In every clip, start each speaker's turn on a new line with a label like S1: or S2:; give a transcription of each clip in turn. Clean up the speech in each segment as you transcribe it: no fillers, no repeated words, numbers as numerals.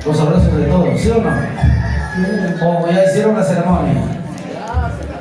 S1: Los abrazos de todos, ¿sí o no? O ya hicieron la ceremonia.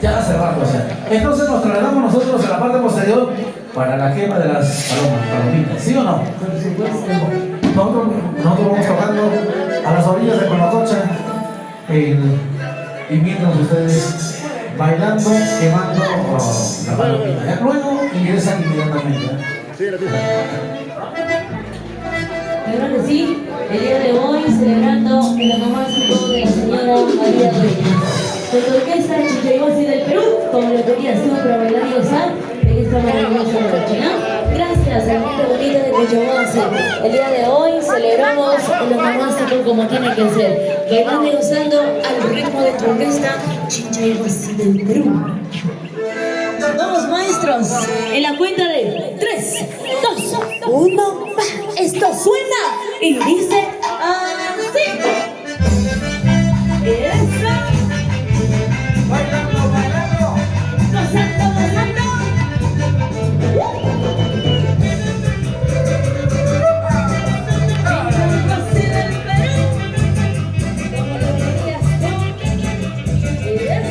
S1: Ya hace rato, o sea. Entonces nos trasladamos nosotros en la parte posterior para la quema de las palomitas, ¿sí o no? Nosotros vamos tocando a las orillas de Conococha y mientras ustedes bailando, quemando la palomita. ¿Ya? Luego ingresan inmediatamente.
S2: Claro que sí, el día de hoy celebrando el onomástico de la señora María Dueñas. Con la orquesta Chichayhuasi del Perú, como lo quería hacer para bailar y gozar en esta maravillosa noche, ¿no? Gracias a la gente bonita de Chichayhuasi. El día de hoy celebramos el onomástico como tiene que ser, bailando y gozando al ritmo de tu orquesta Chichayhuasi del Perú. Vamos, maestros, en la cuenta de 3, 2, 1, va. Esto suena y dice así. Eso. Bailando, bailando. Gozando, gozando.
S3: Yeah.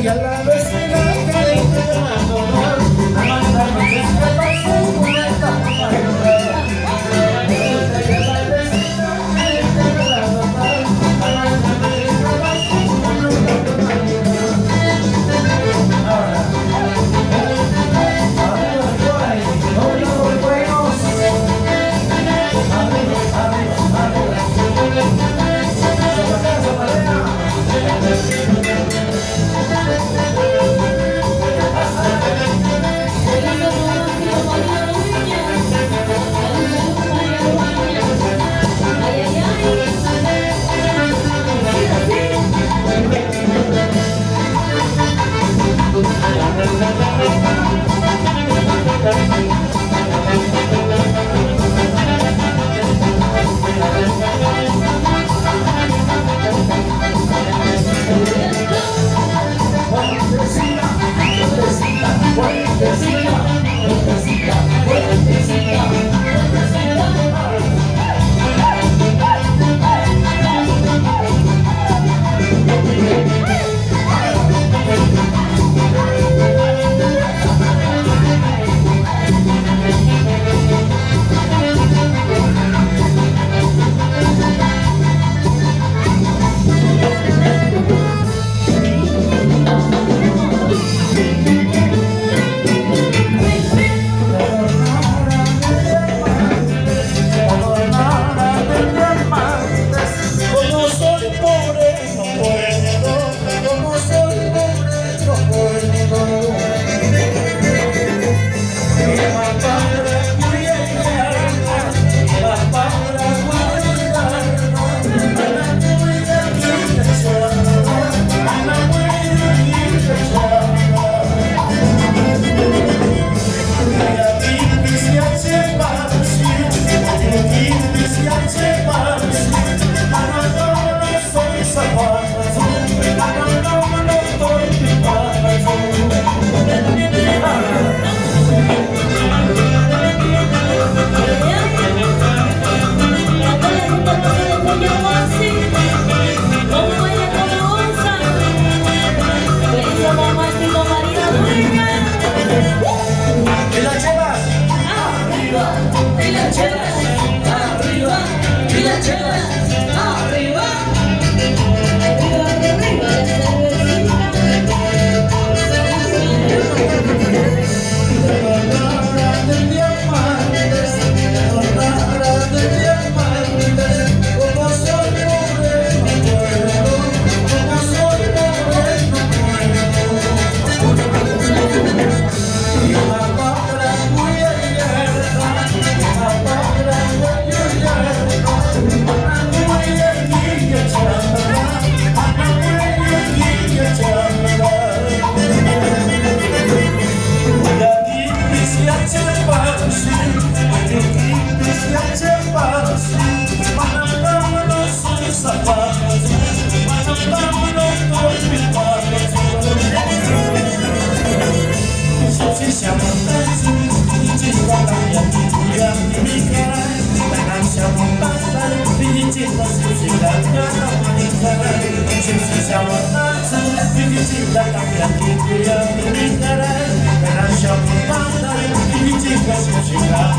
S3: Y a la vez se la carita de la dolor. A mandar noches que pasan por esta palabra. Y a la vez se la carita de la dolor. A mandar noches que pasan por esta palabra. Ahora, arriba, los buenos.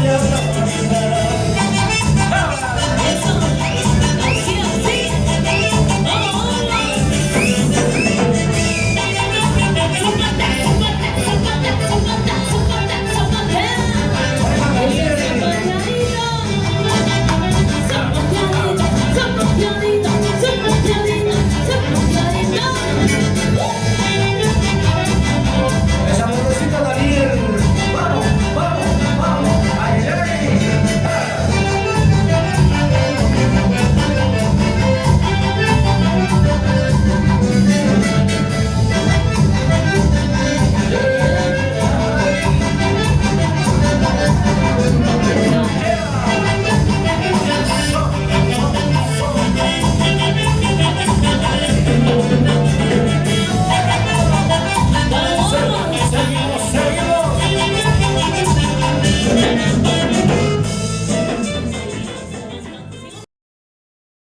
S4: Gracias.